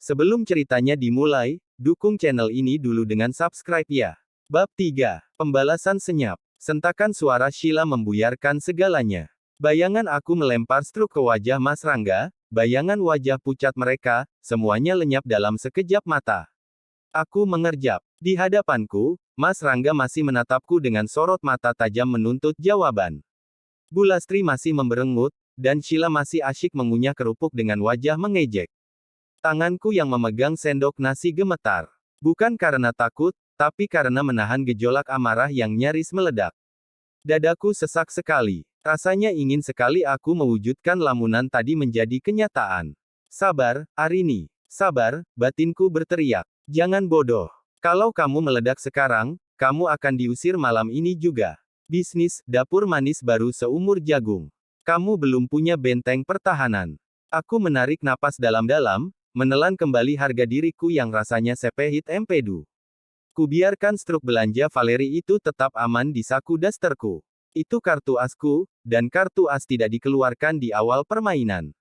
Sebelum ceritanya dimulai, dukung channel ini dulu dengan subscribe ya. Bab 3. Pembalasan senyap. Sentakan suara Sheila membuyarkan segalanya. Bayangan aku melempar struk ke wajah Mas Rangga, bayangan wajah pucat mereka, semuanya lenyap dalam sekejap mata. Aku mengerjap. Di hadapanku, Mas Rangga masih menatapku dengan sorot mata tajam menuntut jawaban. Bu Lastri masih memberengut, dan Sheila masih asyik mengunyah kerupuk dengan wajah mengejek. Tanganku yang memegang sendok nasi gemetar. Bukan karena takut, tapi karena menahan gejolak amarah yang nyaris meledak. Dadaku sesak sekali. Rasanya ingin sekali aku mewujudkan lamunan tadi menjadi kenyataan. Sabar, Arini. Sabar, batinku berteriak. Jangan bodoh. Kalau kamu meledak sekarang, kamu akan diusir malam ini juga. Bisnis, dapur manis baru seumur jagung. Kamu belum punya benteng pertahanan. Aku menarik napas dalam-dalam, menelan kembali harga diriku yang rasanya sepehit empedu. Kubiarkan struk belanja Valeri itu tetap aman di saku dasterku. Itu kartu asku, dan kartu as tidak dikeluarkan di awal permainan.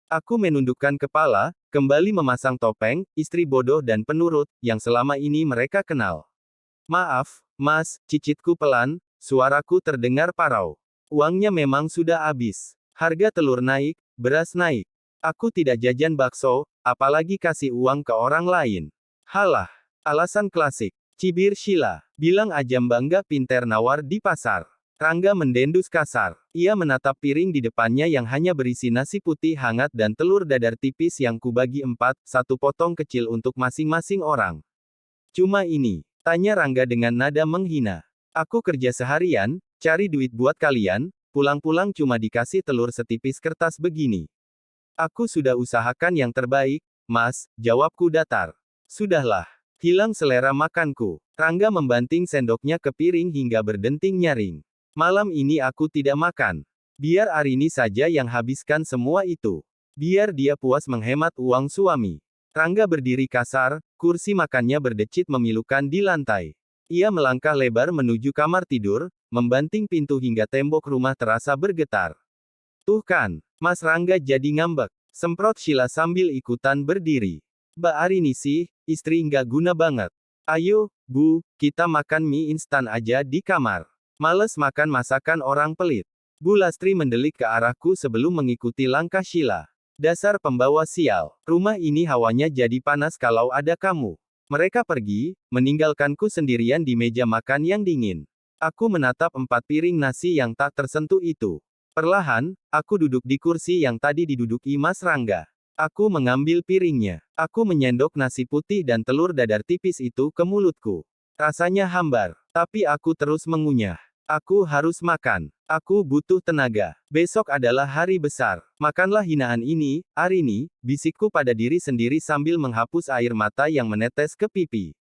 Aku menundukkan kepala, kembali memasang topeng, istri bodoh dan penurut, yang selama ini mereka kenal. Maaf, Mas, cicitku pelan, suaraku terdengar parau. Uangnya memang sudah habis. Harga telur naik, beras naik. Aku tidak jajan bakso, apalagi kasih uang ke orang lain. Halah, alasan klasik. Cibir Sheila. Bilang aja bangga pinter nawar di pasar. Rangga mendendus kasar. Ia menatap piring di depannya yang hanya berisi nasi putih hangat dan telur dadar tipis yang kubagi 4, satu potong kecil untuk masing-masing orang. Cuma ini, tanya Rangga dengan nada menghina. Aku kerja seharian, cari duit buat kalian, pulang-pulang cuma dikasih telur setipis kertas begini. Aku sudah usahakan yang terbaik, Mas, jawabku datar. Sudahlah. Hilang selera makanku. Rangga membanting sendoknya ke piring hingga berdenting nyaring. Malam ini aku tidak makan. Biar Arini saja yang habiskan semua itu. Biar dia puas menghemat uang suami. Rangga berdiri kasar, kursi makannya berdecit memilukan di lantai. Ia melangkah lebar menuju kamar tidur, membanting pintu hingga tembok rumah terasa bergetar. Tuh kan, Mas Rangga jadi ngambek. Semprot Sheila sambil ikutan berdiri. Mbak Arini sih, istri nggak guna banget. Ayo, Bu, kita makan mie instan aja di kamar. Males makan masakan orang pelit. Bu Lastri mendelik ke arahku sebelum mengikuti langkah Sheila. Dasar pembawa sial. Rumah ini hawanya jadi panas kalau ada kamu. Mereka pergi, meninggalkanku sendirian di meja makan yang dingin. Aku menatap 4 piring nasi yang tak tersentuh itu. Perlahan, aku duduk di kursi yang tadi diduduki Mas Rangga. Aku mengambil piringnya. Aku menyendok nasi putih dan telur dadar tipis itu ke mulutku. Rasanya hambar, tapi aku terus mengunyah. Aku harus makan. Aku butuh tenaga. Besok adalah hari besar. Makanlah hinaan ini, Arini, bisikku pada diri sendiri sambil menghapus air mata yang menetes ke pipi.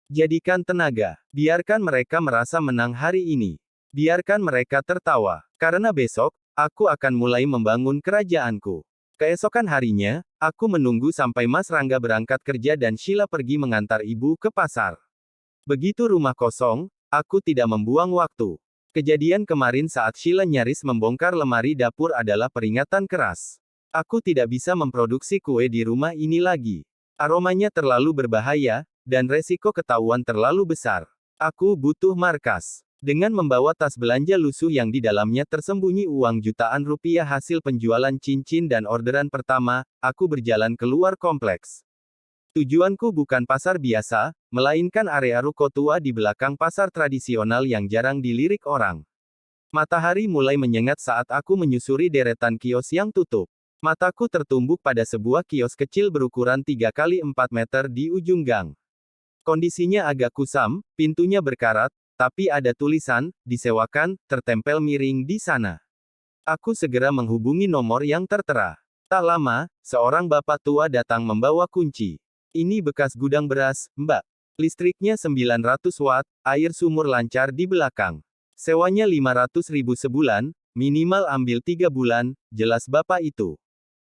Jadikan tenaga. Biarkan mereka merasa menang hari ini. Biarkan mereka tertawa. Karena besok, aku akan mulai membangun kerajaanku. Keesokan harinya, aku menunggu sampai Mas Rangga berangkat kerja dan Sheila pergi mengantar ibu ke pasar. Begitu rumah kosong, aku tidak membuang waktu. Kejadian kemarin saat Sheila nyaris membongkar lemari dapur adalah peringatan keras. Aku tidak bisa memproduksi kue di rumah ini lagi. Aromanya terlalu berbahaya, dan resiko ketahuan terlalu besar. Aku butuh markas. Dengan membawa tas belanja lusuh yang di dalamnya tersembunyi uang jutaan rupiah hasil penjualan cincin dan orderan pertama, aku berjalan keluar kompleks. Tujuanku bukan pasar biasa, melainkan area ruko tua di belakang pasar tradisional yang jarang dilirik orang. Matahari mulai menyengat saat aku menyusuri deretan kios yang tutup. Mataku tertumbuk pada sebuah kios kecil berukuran 3 kali 4 meter di ujung gang. Kondisinya agak kusam, pintunya berkarat, tapi ada tulisan, disewakan, tertempel miring di sana. Aku segera menghubungi nomor yang tertera. Tak lama, seorang bapak tua datang membawa kunci. Ini bekas gudang beras, Mbak. Listriknya 900 watt, air sumur lancar di belakang. Sewanya 500.000 sebulan, minimal ambil 3 bulan, jelas bapak itu.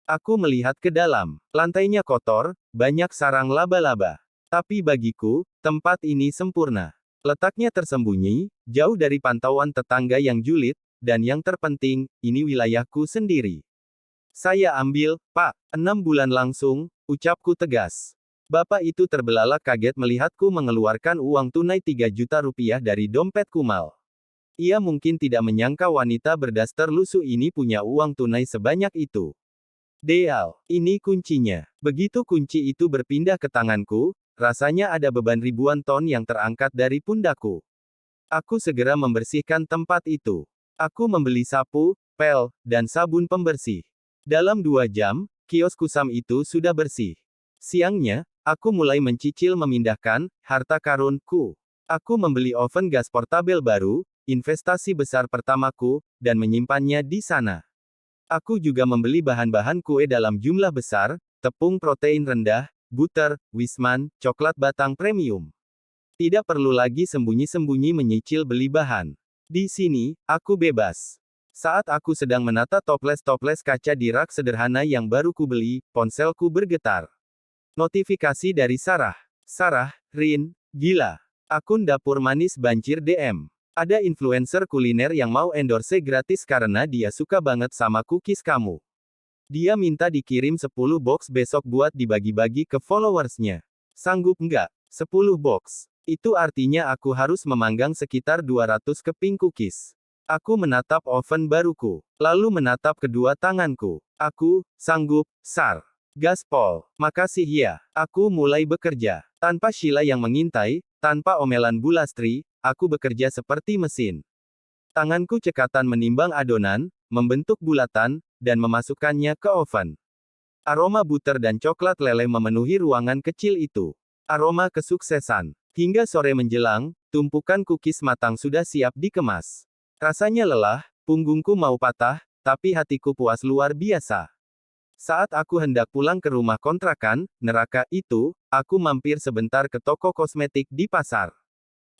Aku melihat ke dalam. Lantainya kotor, banyak sarang laba-laba. Tapi bagiku, tempat ini sempurna. Letaknya tersembunyi, jauh dari pantauan tetangga yang julid, dan yang terpenting, ini wilayahku sendiri. Saya ambil, Pak, 6 bulan langsung, ucapku tegas. Bapak itu terbelalak kaget melihatku mengeluarkan uang tunai 3 juta rupiah dari dompet kumal. Ia mungkin tidak menyangka wanita berdaster lusuh ini punya uang tunai sebanyak itu. Deal, ini kuncinya. Begitu kunci itu berpindah ke tanganku, rasanya ada beban ribuan ton yang terangkat dari pundakku. Aku segera membersihkan tempat itu. Aku membeli sapu, pel, dan sabun pembersih. Dalam 2 jam, kios kusam itu sudah bersih. Siangnya, aku mulai mencicil memindahkan harta karunku. Aku membeli oven gas portabel baru, investasi besar pertamaku, dan menyimpannya di sana. Aku juga membeli bahan-bahan kue dalam jumlah besar, tepung protein rendah, butter, wisman, coklat batang premium. Tidak perlu lagi sembunyi-sembunyi menyicil beli bahan. Di sini, aku bebas. Saat aku sedang menata toples-toples kaca di rak sederhana yang baru kubeli, ponselku bergetar. Notifikasi dari Sarah. Sarah, Rin, gila. Akun dapur manis banjir DM. Ada influencer kuliner yang mau endorse gratis karena dia suka banget sama cookies kamu. Dia minta dikirim 10 box besok buat dibagi-bagi ke followersnya. Sanggup nggak? 10 box. Itu artinya aku harus memanggang sekitar 200 keping cookies. Aku menatap oven baruku. Lalu menatap kedua tanganku. Aku sanggup, Sar. Gaspol. Makasih ya. Aku mulai bekerja. Tanpa Sheila yang mengintai, tanpa omelan Bu Lastri, aku bekerja seperti mesin. Tanganku cekatan menimbang adonan, membentuk bulatan, dan memasukkannya ke oven. Aroma butter dan coklat leleh memenuhi ruangan kecil itu. Aroma kesuksesan. Hingga sore menjelang, tumpukan cookies matang sudah siap dikemas. Rasanya lelah, punggungku mau patah, tapi hatiku puas luar biasa. Saat aku hendak pulang ke rumah kontrakan, neraka itu, aku mampir sebentar ke toko kosmetik di pasar.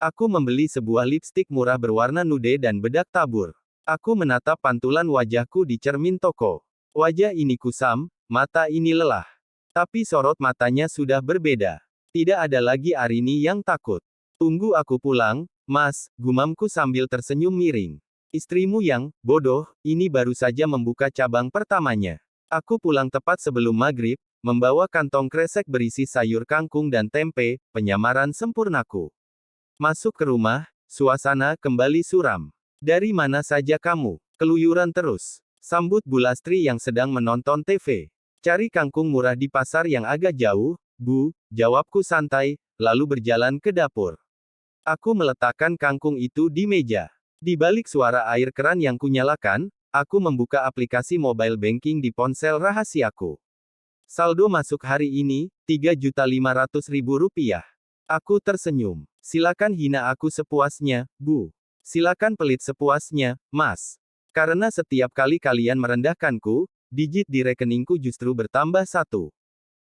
Aku membeli sebuah lipstik murah berwarna nude dan bedak tabur. Aku menatap pantulan wajahku di cermin toko. Wajah ini kusam, mata ini lelah. Tapi sorot matanya sudah berbeda. Tidak ada lagi Arini yang takut. Tunggu aku pulang, Mas, gumamku sambil tersenyum miring. Istrimu yang bodoh, ini baru saja membuka cabang pertamanya. Aku pulang tepat sebelum maghrib, membawa kantong kresek berisi sayur kangkung dan tempe, penyamaran sempurnaku. Masuk ke rumah, suasana kembali suram. Dari mana saja kamu? Keluyuran terus. Sambut Bu Lastri yang sedang menonton TV. Cari kangkung murah di pasar yang agak jauh, Bu, jawabku santai, lalu berjalan ke dapur. Aku meletakkan kangkung itu di meja. Di balik suara air keran yang kunyalakan, aku membuka aplikasi mobile banking di ponsel rahasiaku. Saldo masuk hari ini, Rp3.500.000. Aku tersenyum. Silakan hina aku sepuasnya, Bu. Silakan pelit sepuasnya, Mas. Karena setiap kali kalian merendahkanku, digit di rekeningku justru bertambah 1.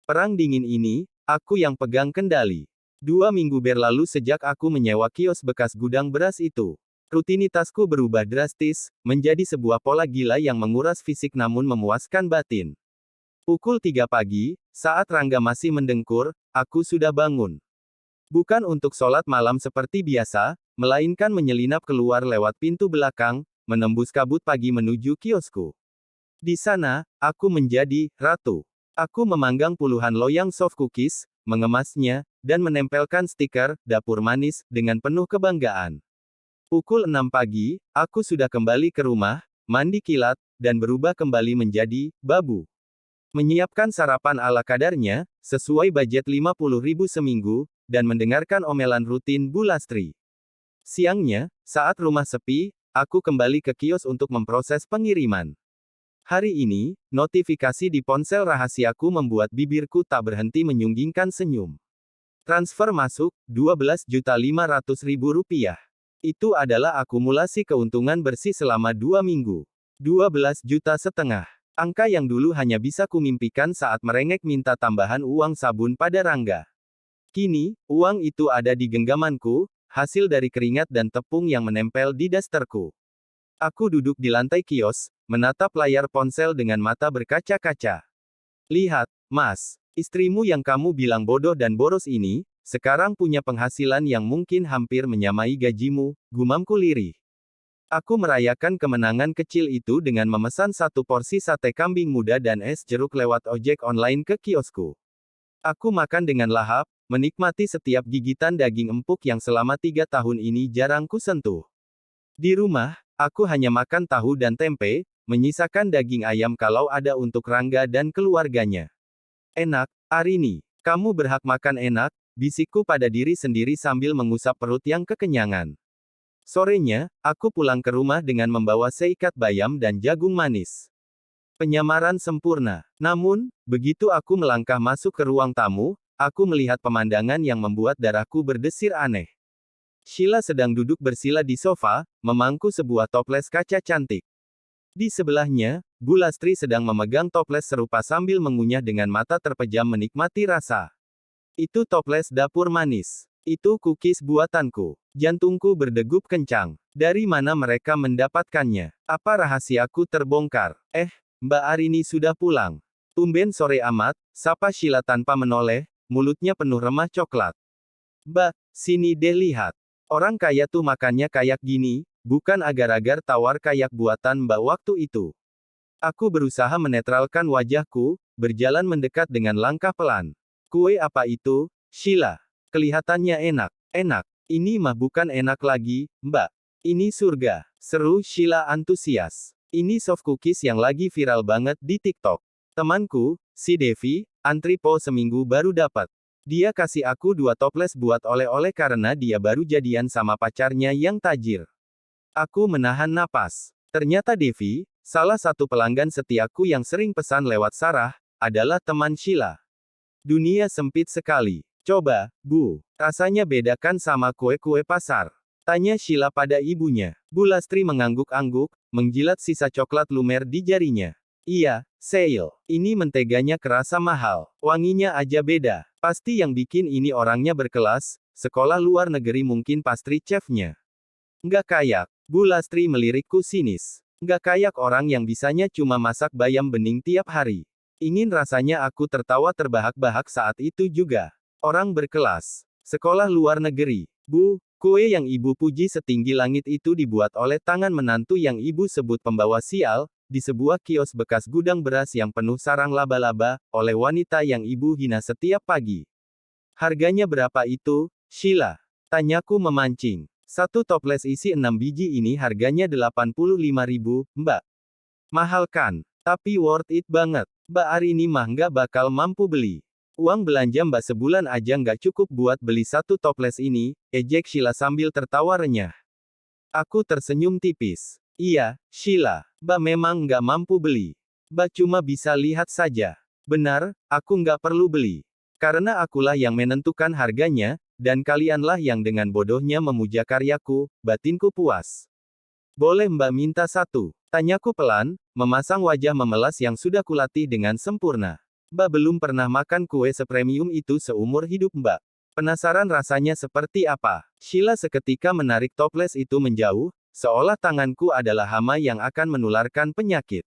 Perang dingin ini, aku yang pegang kendali. 2 minggu berlalu sejak aku menyewa kios bekas gudang beras itu. Rutinitasku berubah drastis, menjadi sebuah pola gila yang menguras fisik namun memuaskan batin. Pukul 3 pagi, saat Rangga masih mendengkur, aku sudah bangun. Bukan untuk sholat malam seperti biasa, melainkan menyelinap keluar lewat pintu belakang, menembus kabut pagi menuju kiosku. Di sana, aku menjadi ratu. Aku memanggang puluhan loyang soft cookies, mengemasnya, dan menempelkan stiker dapur manis dengan penuh kebanggaan. Pukul 6 pagi, aku sudah kembali ke rumah, mandi kilat, dan berubah kembali menjadi babu. Menyiapkan sarapan ala kadarnya, sesuai budget 50.000 seminggu, dan mendengarkan omelan rutin Bu Lastri. Siangnya, saat rumah sepi, aku kembali ke kios untuk memproses pengiriman. Hari ini, notifikasi di ponsel rahasiaku membuat bibirku tak berhenti menyunggingkan senyum. Transfer masuk, Rp12.500.000. Itu adalah akumulasi keuntungan bersih selama 2 minggu. 12,5 juta. Angka yang dulu hanya bisa kumimpikan saat merengek minta tambahan uang sabun pada Rangga. Kini, uang itu ada di genggamanku, hasil dari keringat dan tepung yang menempel di dasterku. Aku duduk di lantai kios, menatap layar ponsel dengan mata berkaca-kaca. Lihat, Mas, istrimu yang kamu bilang bodoh dan boros ini, sekarang punya penghasilan yang mungkin hampir menyamai gajimu, gumamku lirih. Aku merayakan kemenangan kecil itu dengan memesan 1 porsi sate kambing muda dan es jeruk lewat ojek online ke kiosku. Aku makan dengan lahap, menikmati setiap gigitan daging empuk yang selama 3 tahun ini jarang kusentuh. Di rumah, aku hanya makan tahu dan tempe, menyisakan daging ayam kalau ada untuk Rangga dan keluarganya. Enak, Arini. Kamu berhak makan enak, bisikku pada diri sendiri sambil mengusap perut yang kekenyangan. Sorenya, aku pulang ke rumah dengan membawa seikat bayam dan jagung manis. Penyamaran sempurna. Namun, begitu aku melangkah masuk ke ruang tamu, aku melihat pemandangan yang membuat darahku berdesir aneh. Sheila sedang duduk bersila di sofa, memangku sebuah toples kaca cantik. Di sebelahnya, Bu Lastri sedang memegang toples serupa sambil mengunyah dengan mata terpejam menikmati rasa. Itu toples dapur manis. Itu cookies buatanku. Jantungku berdegup kencang. Dari mana mereka mendapatkannya? Apa rahasiaku terbongkar? Mbak Arini sudah pulang. Tumben sore amat, sapa Sheila tanpa menoleh, mulutnya penuh remah coklat. Mbak, sini deh lihat. Orang kaya tuh makannya kayak gini, bukan agar-agar tawar kayak buatan Mbak waktu itu. Aku berusaha menetralkan wajahku, berjalan mendekat dengan langkah pelan. Kue apa itu, Sheila? Kelihatannya enak. Enak. Ini mah bukan enak lagi, Mbak. Ini surga. Seru Sheila antusias. Ini soft cookies yang lagi viral banget di TikTok. Temanku, si Devi, antri po seminggu baru dapat. Dia kasih aku 2 toples buat oleh-oleh karena dia baru jadian sama pacarnya yang tajir. Aku menahan napas. Ternyata Devi, salah satu pelanggan setiaku yang sering pesan lewat Sarah, adalah teman Sheila. Dunia sempit sekali. Coba, Bu, rasanya beda kan sama kue-kue pasar? Tanya Sheila pada ibunya. Bu Lastri mengangguk-angguk, menjilat sisa coklat lumer di jarinya. Iya, Sheila. Ini menteganya kerasa mahal. Wanginya aja beda. Pasti yang bikin ini orangnya berkelas, sekolah luar negeri mungkin pastry chef-nya. Nggak kayak. Bu Lastri melirikku sinis. Nggak kayak orang yang bisanya cuma masak bayam bening tiap hari. Ingin rasanya aku tertawa terbahak-bahak saat itu juga. Orang berkelas. Sekolah luar negeri. Bu, kue yang ibu puji setinggi langit itu dibuat oleh tangan menantu yang ibu sebut pembawa sial, di sebuah kios bekas gudang beras yang penuh sarang laba-laba, oleh wanita yang ibu hina setiap pagi. Harganya berapa itu, Sheila? Tanyaku memancing. 1 toples isi 6 biji ini harganya 85.000, Mbak. Mahal kan? Tapi worth it banget. Mbak Arini mah nggak bakal mampu beli. Uang belanja Mbak sebulan aja nggak cukup buat beli 1 toples ini, ejek Sheila sambil tertawa renyah. Aku tersenyum tipis. Iya, Sheila, Mbak memang nggak mampu beli. Mbak cuma bisa lihat saja. Benar, aku nggak perlu beli. Karena akulah yang menentukan harganya, dan kalianlah yang dengan bodohnya memuja karyaku, batinku puas. Boleh Mbak minta 1? Tanyaku pelan, memasang wajah memelas yang sudah kulatih dengan sempurna. Mbak belum pernah makan kue sepremium itu seumur hidup Mbak. Penasaran rasanya seperti apa? Sheila seketika menarik toples itu menjauh, seolah tanganku adalah hama yang akan menularkan penyakit.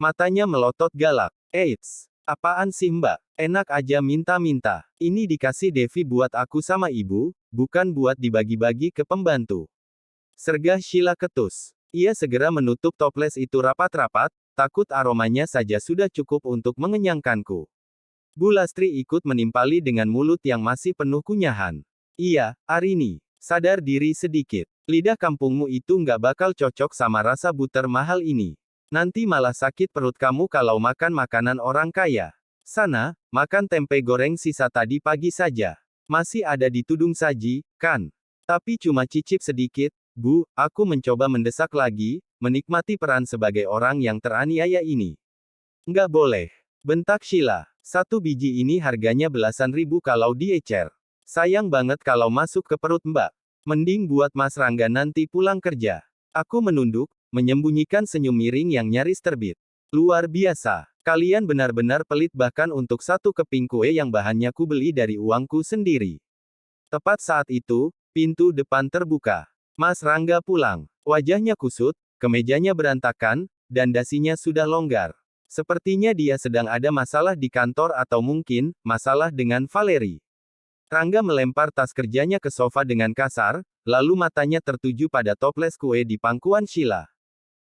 Matanya melotot galak. Eits, apaan sih Mbak? Enak aja minta-minta. Ini dikasih Devi buat aku sama ibu, bukan buat dibagi-bagi ke pembantu. Sergah Sheila ketus. Ia segera menutup toples itu rapat-rapat, takut aromanya saja sudah cukup untuk mengenyangkanku. Bu Lastri ikut menimpali dengan mulut yang masih penuh kunyahan. Iya, Arini, sadar diri sedikit. Lidah kampungmu itu nggak bakal cocok sama rasa butter mahal ini. Nanti malah sakit perut kamu kalau makan makanan orang kaya. Sana, makan tempe goreng sisa tadi pagi saja. Masih ada di tudung saji, kan? Tapi cuma cicip sedikit. Bu, aku mencoba mendesak lagi, menikmati peran sebagai orang yang teraniaya ini. Nggak boleh. Bentak Sheila. 1 biji ini harganya belasan ribu kalau diecer. Sayang banget kalau masuk ke perut Mbak. Mending buat Mas Rangga nanti pulang kerja. Aku menunduk, menyembunyikan senyum miring yang nyaris terbit. Luar biasa. Kalian benar-benar pelit bahkan untuk 1 keping kue yang bahannya ku beli dari uangku sendiri. Tepat saat itu, pintu depan terbuka. Mas Rangga pulang. Wajahnya kusut, kemejanya berantakan, dan dasinya sudah longgar. Sepertinya dia sedang ada masalah di kantor atau mungkin, masalah dengan Valeri. Rangga melempar tas kerjanya ke sofa dengan kasar, lalu matanya tertuju pada toples kue di pangkuan Sheila.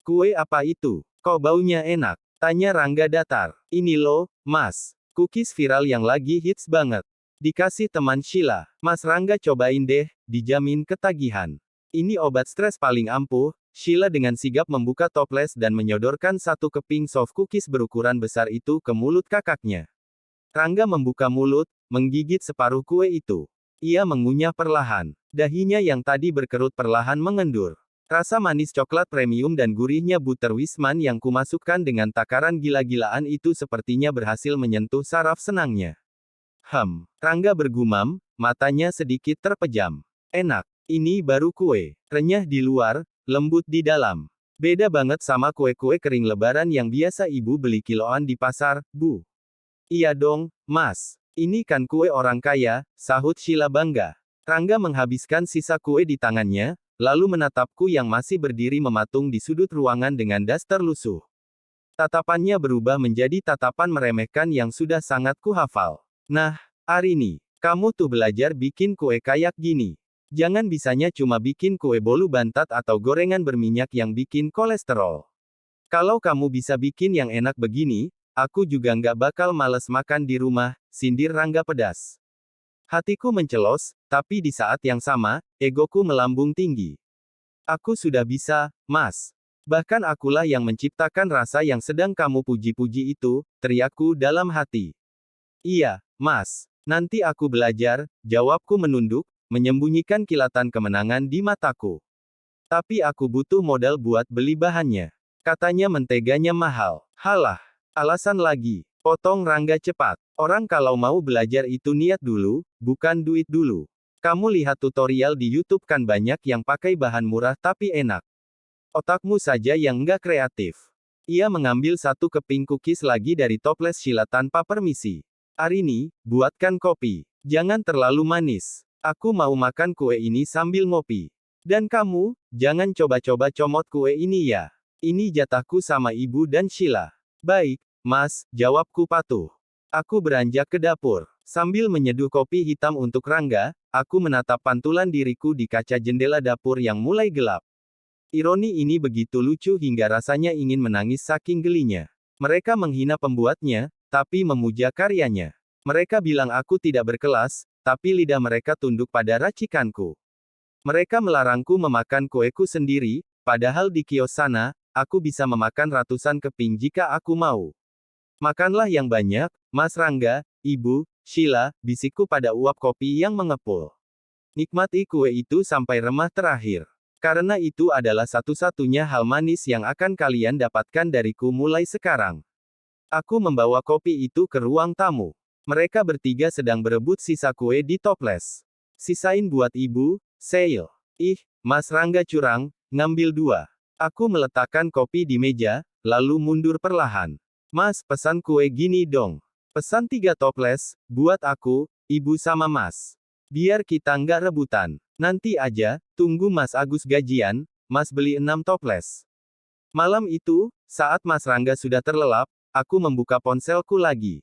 Kue apa itu? Kok baunya enak? Tanya Rangga datar. Ini loh, Mas. Cookies viral yang lagi hits banget. Dikasih teman Sheila. Mas Rangga cobain deh, dijamin ketagihan. Ini obat stres paling ampuh. Sheila dengan sigap membuka toples dan menyodorkan satu keping soft cookies berukuran besar itu ke mulut kakaknya. Rangga membuka mulut, menggigit separuh kue itu. Ia mengunyah perlahan. Dahinya yang tadi berkerut perlahan mengendur. Rasa manis coklat premium dan gurihnya butter Wisman yang kumasukkan dengan takaran gila-gilaan itu sepertinya berhasil menyentuh saraf senangnya. Rangga bergumam, matanya sedikit terpejam. Enak. Ini baru kue. Renyah di luar, lembut di dalam. Beda banget sama kue-kue kering lebaran yang biasa ibu beli kiloan di pasar, Bu. Iya dong, Mas. Ini kan kue orang kaya, sahut Sheila bangga. Rangga menghabiskan sisa kue di tangannya, lalu menatapku yang masih berdiri mematung di sudut ruangan dengan daster lusuh. Tatapannya berubah menjadi tatapan meremehkan yang sudah sangat kuhafal. Nah, Arini, kamu tuh belajar bikin kue kayak gini. Jangan bisanya cuma bikin kue bolu bantat atau gorengan berminyak yang bikin kolesterol. Kalau kamu bisa bikin yang enak begini, aku juga nggak bakal males makan di rumah, sindir Rangga pedas. Hatiku mencelos, tapi di saat yang sama, egoku melambung tinggi. Aku sudah bisa, Mas. Bahkan akulah yang menciptakan rasa yang sedang kamu puji-puji itu, teriakku dalam hati. Iya, Mas. Nanti aku belajar, jawabku menunduk, menyembunyikan kilatan kemenangan di mataku. Tapi aku butuh modal buat beli bahannya. Katanya menteganya mahal. Halah. Alasan lagi. Potong Rangga cepat. Orang kalau mau belajar itu niat dulu, bukan duit dulu. Kamu lihat tutorial di YouTube kan banyak yang pakai bahan murah tapi enak. Otakmu saja yang nggak kreatif. Ia mengambil satu keping cookies lagi dari toples Sheila tanpa permisi. Arini, buatkan kopi. Jangan terlalu manis. Aku mau makan kue ini sambil ngopi. Dan kamu, jangan coba-coba comot kue ini ya. Ini jatahku sama ibu dan Sheila. Baik, Mas, jawabku patuh. Aku beranjak ke dapur. Sambil menyeduh kopi hitam untuk Rangga, aku menatap pantulan diriku di kaca jendela dapur yang mulai gelap. Ironi ini begitu lucu hingga rasanya ingin menangis saking gelinya. Mereka menghina pembuatnya, tapi memuja karyanya. Mereka bilang aku tidak berkelas, tapi lidah mereka tunduk pada racikanku. Mereka melarangku memakan kueku sendiri, padahal di kios sana, aku bisa memakan ratusan keping jika aku mau. Makanlah yang banyak, Mas Rangga, Ibu, Sheila, bisikku pada uap kopi yang mengepul. Nikmati kue itu sampai remah terakhir. Karena itu adalah satu-satunya hal manis yang akan kalian dapatkan dariku mulai sekarang. Aku membawa kopi itu ke ruang tamu. Mereka bertiga sedang berebut sisa kue di toples. Sisain buat ibu, Seil. Ih, Mas Rangga curang, ngambil dua. Aku meletakkan kopi di meja, lalu mundur perlahan. Mas, pesan kue gini dong. Pesan 3 toples, buat aku, ibu sama Mas. Biar kita nggak rebutan. Nanti aja, tunggu Mas Agus gajian, Mas beli 6 toples. Malam itu, saat Mas Rangga sudah terlelap, aku membuka ponselku lagi.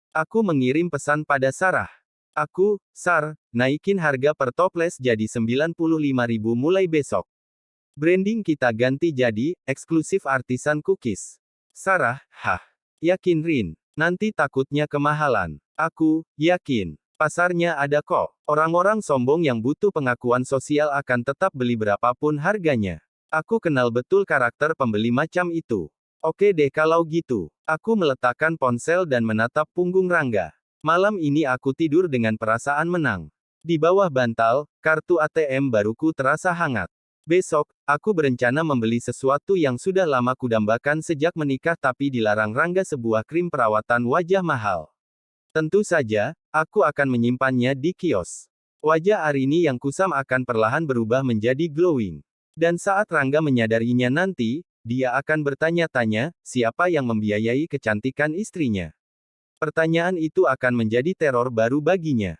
Aku mengirim pesan pada Sarah. Aku, Sar, naikin harga per toples jadi 95.000 mulai besok. Branding kita ganti jadi, eksklusif artisan cookies. Sarah, hah. Yakin Rin, nanti takutnya kemahalan. Aku, yakin. Pasarnya ada kok. Orang-orang sombong yang butuh pengakuan sosial akan tetap beli berapapun harganya. Aku kenal betul karakter pembeli macam itu. Oke deh kalau gitu. Aku meletakkan ponsel dan menatap punggung Rangga. Malam ini aku tidur dengan perasaan menang. Di bawah bantal, kartu ATM baruku terasa hangat. Besok, aku berencana membeli sesuatu yang sudah lama kudambakan sejak menikah tapi dilarang Rangga, sebuah krim perawatan wajah mahal. Tentu saja, aku akan menyimpannya di kios. Wajah Arini yang kusam akan perlahan berubah menjadi glowing. Dan saat Rangga menyadarinya nanti, dia akan bertanya-tanya, siapa yang membiayai kecantikan istrinya? Pertanyaan itu akan menjadi teror baru baginya.